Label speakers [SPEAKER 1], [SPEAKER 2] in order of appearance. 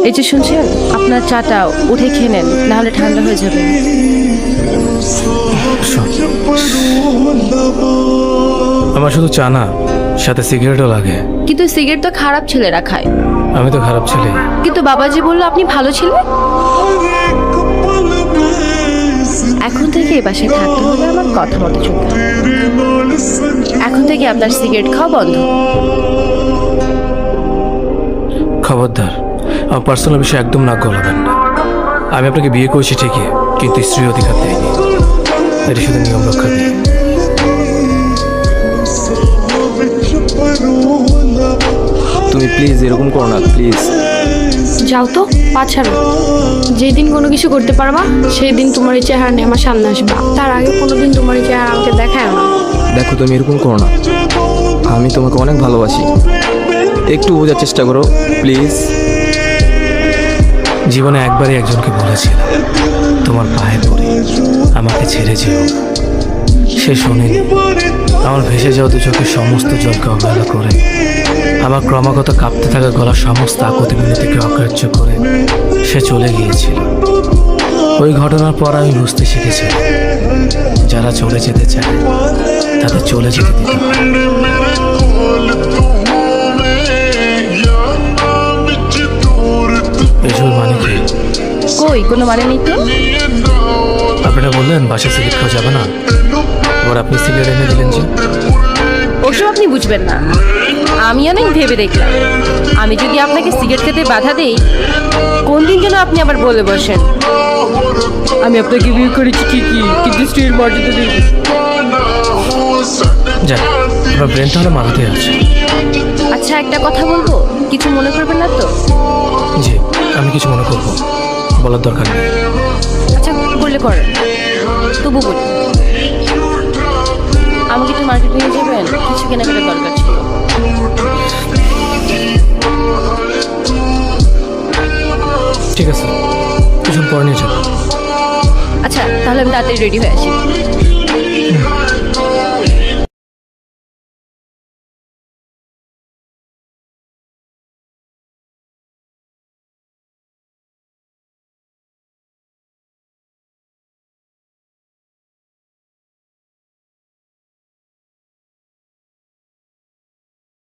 [SPEAKER 1] এই যে শুনছেন, আপনার চাটা উঠে খেয়ে নেন, নাহলে ঠান্ডা হয়ে যাবে।
[SPEAKER 2] আমার শুধু চা না, সাথে সিগারেটও লাগে।
[SPEAKER 1] কিন্তু সিগারেট তো খারাপ ছেলেরা খায়।
[SPEAKER 2] আমি তো খারাপ ছেলে।
[SPEAKER 1] কিন্তু বাবাজি বললো আপনি ভালো ছেলে। এখন থেকে এই বাসায় থাকতে হলে আমার কথা মতো চলতে হবে। এখন থেকে আপনার সিগারেট খাওয়া বন্ধ।
[SPEAKER 2] খবরদার, আমার পার্সোনাল বিষয়ে একদম নাক গলাবেন না। আমি আপনাকে বিয়ে করেছি ঠিকই, কিন্তু স্ত্রীর অধিকার দেয়নি। এটা শুধু নিয়ম রক্ষা দিয়ে।
[SPEAKER 3] তুমি প্লিজ এরকম করো না, প্লিজ।
[SPEAKER 4] যাও তো, পা ছাড়ো। যেদিন কোনো কিছু করতে পারবা সেই দিন তোমার এই চেহারা নিয়ে আমার সামনে আসবা। তার আগে কোনোদিন তোমার এই চেহারা আমাকে দেখায় না।
[SPEAKER 3] দেখো তুমি এরকম করো না, আমি তোমাকে অনেক ভালোবাসি, একটু বোঝার চেষ্টা করো প্লিজ।
[SPEAKER 2] জীবনে একবারই একজনকে বলেছিলাম, তোমার পায়ে পড়ে আমাকে ছেড়ে যেও। সে শোনেনি। আমার ভেসে যাওয়া দু চোখের সমস্ত জলকে অবহেলা করে, আমার ক্রমাগত কাঁপতে থাকা গলার সমস্ত আকুতি মিনতিকে অগ্রাহ্য করে সে চলে গিয়েছিল। ওই ঘটনার পর আমি বুঝতে শিখেছি, যারা চলে যেতে চায় তাদের চলে যেতে দিতে হয়। এসবের মানে কি?
[SPEAKER 1] কই কোনো মানে নেই তো।
[SPEAKER 2] আপনারা বললেন বাসায় সিগারেট খাওয়া যাবে না, এবার আপনি সিগারেট এনে দিলেন যে।
[SPEAKER 1] ওসব আপনি বুঝবেন না। আমি অনেক ভেবে দেখলাম, আমি যদি আপনাকে সিগারেট খেতে বাধা দেই, কোন দিন যেন আপনি আবার বলে বসেন আমি আপনাকে বিয়ে করেছি ঠিকই, কিন্তু স্ত্রীর মর্যাদা দিই।
[SPEAKER 2] যাক, আপনার ব্রেন তাহলে মাথাতে আছে।
[SPEAKER 1] আচ্ছা একটা কথা বলবো, কিছু মনে করবেন না তো?
[SPEAKER 2] জি, আমি কিছু মনে করবো, বলার দরকার নেই।
[SPEAKER 1] আচ্ছা বললে করেন, তবু বলি, আমাকে একটু মার্কেট নিয়ে যাবেন, কিছু কেনাকাটার দরকার ছিল।
[SPEAKER 2] ঠিক আছে, কিছু পরে নিয়ে যাবো।
[SPEAKER 1] আচ্ছা তাহলে আমি তাড়াতাড়ি রেডি হয়ে আসি।